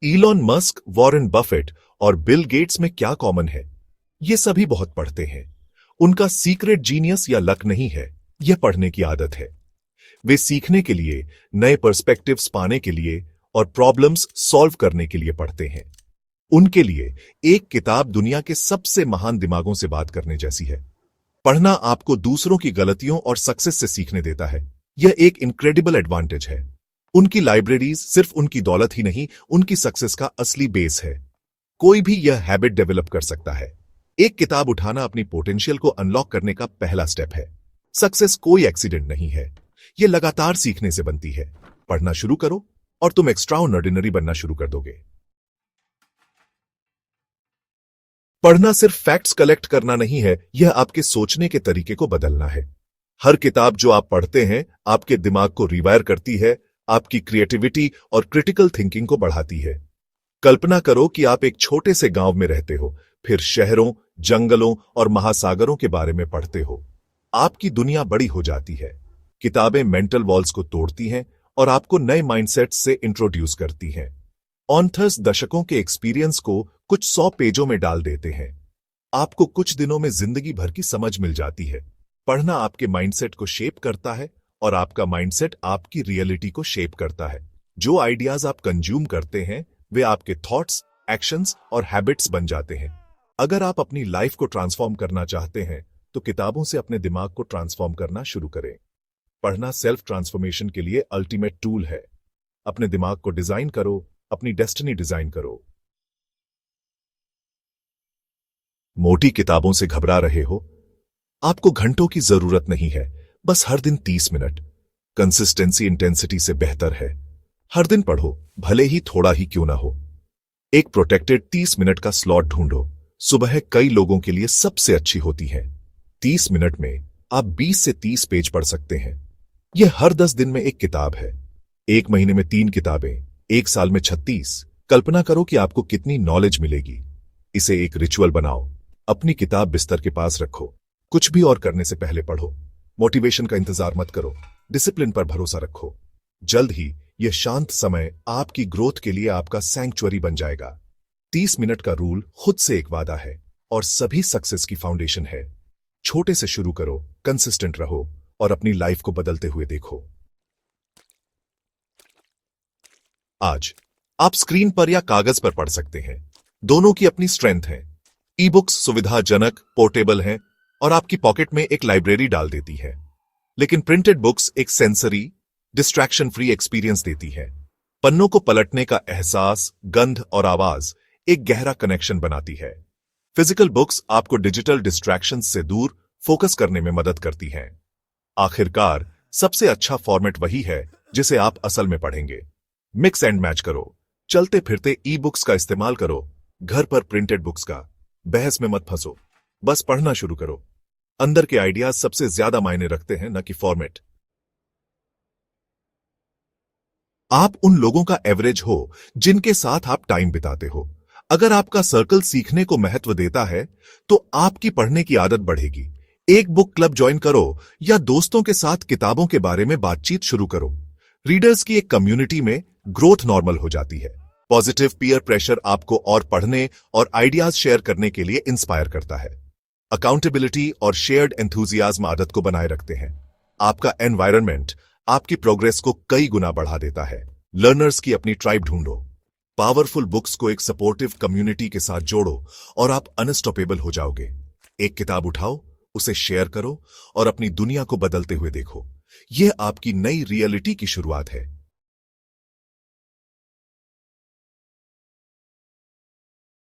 Elon Musk, Warren Buffett और Bill Gates में क्या कॉमन है? ये सभी बहुत पढ़ते हैं। उनका सीक्रेट जीनियस या लक नहीं है, यह पढ़ने की आदत है। वे सीखने के लिए, नए पर्सपेक्टिव्स पाने के लिए और प्रॉब्लम्स सॉल्व करने के लिए पढ़ते हैं। उनके लिए एक किताब दुनिया के सबसे महान दिमागों से बात करने जैसी है। पढ़ना आपको दूसरों की गलतियों और सक्सेस से सीखने देता है। यह एक इनक्रेडिबल एडवांटेज है। उनकी लाइब्रेरीज सिर्फ उनकी दौलत ही नहीं, उनकी सक्सेस का असली बेस है। कोई भी यह हैबिट डेवलप कर सकता है। एक किताब उठाना अपनी पोटेंशियल को अनलॉक करने का पहला स्टेप है। सक्सेस कोई एक्सीडेंट नहीं है, यह लगातार सीखने से बनती है। पढ़ना शुरू करो और तुम एक्स्ट्राऑर्डिनरी बनना शुरू कर दोगे। पढ़ना सिर्फ फैक्ट्स कलेक्ट करना नहीं है, यह आपके सोचने के तरीके को बदलना है। हर किताब जो आप पढ़ते हैं आपके दिमाग को रिवायर करती है, आपकी क्रिएटिविटी और क्रिटिकल थिंकिंग को बढ़ाती है। कल्पना करो कि आप एक छोटे से गांव में रहते हो, फिर शहरों, जंगलों और महासागरों के बारे में पढ़ते हो। आपकी दुनिया बड़ी हो जाती है। किताबें मेंटल वॉल्स को तोड़ती हैं और आपको नए माइंडसेट्स से इंट्रोड्यूस करती हैं। ऑथर्स दशकों के एक्सपीरियंस को कुछ 100 पेजों में डाल देते हैं। आपको कुछ दिनों में जिंदगी भर की समझ मिल जाती है। पढ़ना आपके माइंडसेट को शेप करता है और आपका माइंडसेट आपकी रियलिटी को शेप करता है। जो आइडियाज आप कंज्यूम करते हैं वे आपके थॉट्स, एक्शंस और हैबिट्स बन जाते हैं। अगर आप अपनी लाइफ को ट्रांसफॉर्म करना चाहते हैं तो किताबों से अपने दिमाग को ट्रांसफॉर्म करना शुरू करें। पढ़ना सेल्फ ट्रांसफॉर्मेशन के लिए अल्टीमेट टूल है। अपने दिमाग को डिजाइन करो, अपनी डेस्टिनी डिजाइन करो। मोटी किताबों से घबरा रहे हो? आपको घंटों की जरूरत नहीं है, बस हर दिन 30 मिनट। कंसिस्टेंसी इंटेंसिटी से बेहतर है। हर दिन पढ़ो, भले ही थोड़ा ही क्यों ना हो। एक प्रोटेक्टेड 30 मिनट का स्लॉट ढूंढो। सुबह कई लोगों के लिए सबसे अच्छी होती है। 30 मिनट में आप 20 से 30 पेज पढ़ सकते हैं। यह हर 10 दिन में एक किताब है। एक महीने में 3 किताबें, एक साल में 36। कल्पना करो कि आपको कितनी नॉलेज मिलेगी। इसे एक रिचुअल बनाओ। अपनी किताब बिस्तर के पास रखो। कुछ भी और करने से पहले पढ़ो। मोटिवेशन का इंतजार मत करो, डिसिप्लिन पर भरोसा रखो। जल्द ही यह शांत समय आपकी ग्रोथ के लिए आपका सैंक्चुअरी बन जाएगा। 30 मिनट का रूल खुद से एक वादा है और सभी सक्सेस की फाउंडेशन है। छोटे से शुरू करो, कंसिस्टेंट रहो और अपनी लाइफ को बदलते हुए देखो। आज आप स्क्रीन पर या कागज पर पढ़ सकते हैं। दोनों की अपनी स्ट्रेंथ है। ई बुक्स सुविधाजनक, पोर्टेबल हैं और आपकी पॉकेट में एक लाइब्रेरी डाल देती है। लेकिन प्रिंटेड बुक्स एक सेंसरी, डिस्ट्रैक्शन फ्री एक्सपीरियंस देती है। पन्नों को पलटने का एहसास, गंध और आवाज एक गहरा कनेक्शन बनाती है। फिजिकल बुक्स आपको डिजिटल डिस्ट्रैक्शंस से दूर फोकस करने में मदद करती हैं। आखिरकार सबसे अच्छा फॉर्मेट वही है जिसे आप असल में पढ़ेंगे। मिक्स एंड मैच करो। चलते फिरते ई बुक्स का इस्तेमाल करो, घर पर प्रिंटेड बुक्स का। बहस में मत फंसो, बस पढ़ना शुरू करो। अंदर के आइडियाज सबसे ज्यादा मायने रखते हैं, न कि फॉर्मेट। आप उन लोगों का एवरेज हो जिनके साथ आप टाइम बिताते हो। अगर आपका सर्कल सीखने को महत्व देता है तो आपकी पढ़ने की आदत बढ़ेगी। एक बुक क्लब ज्वाइन करो या दोस्तों के साथ किताबों के बारे में बातचीत शुरू करो। रीडर्स की एक कम्युनिटी में ग्रोथ नॉर्मल हो जाती है। पॉजिटिव पीयर प्रेशर आपको और पढ़ने और आइडियाज शेयर करने के लिए इंस्पायर करता है। अकाउंटेबिलिटी और शेयर्ड एंथुजियाज्म आदत को बनाए रखते हैं। आपका एनवायरनमेंट आपकी प्रोग्रेस को कई गुना बढ़ा देता है। लर्नर्स की अपनी ट्राइब ढूंढो। पावरफुल बुक्स को एक सपोर्टिव कम्युनिटी के साथ जोड़ो और आप अनस्टॉपेबल हो जाओगे। एक किताब उठाओ, उसे शेयर करो और अपनी दुनिया को बदलते हुए देखो। यह आपकी नई रियलिटी की शुरुआत है।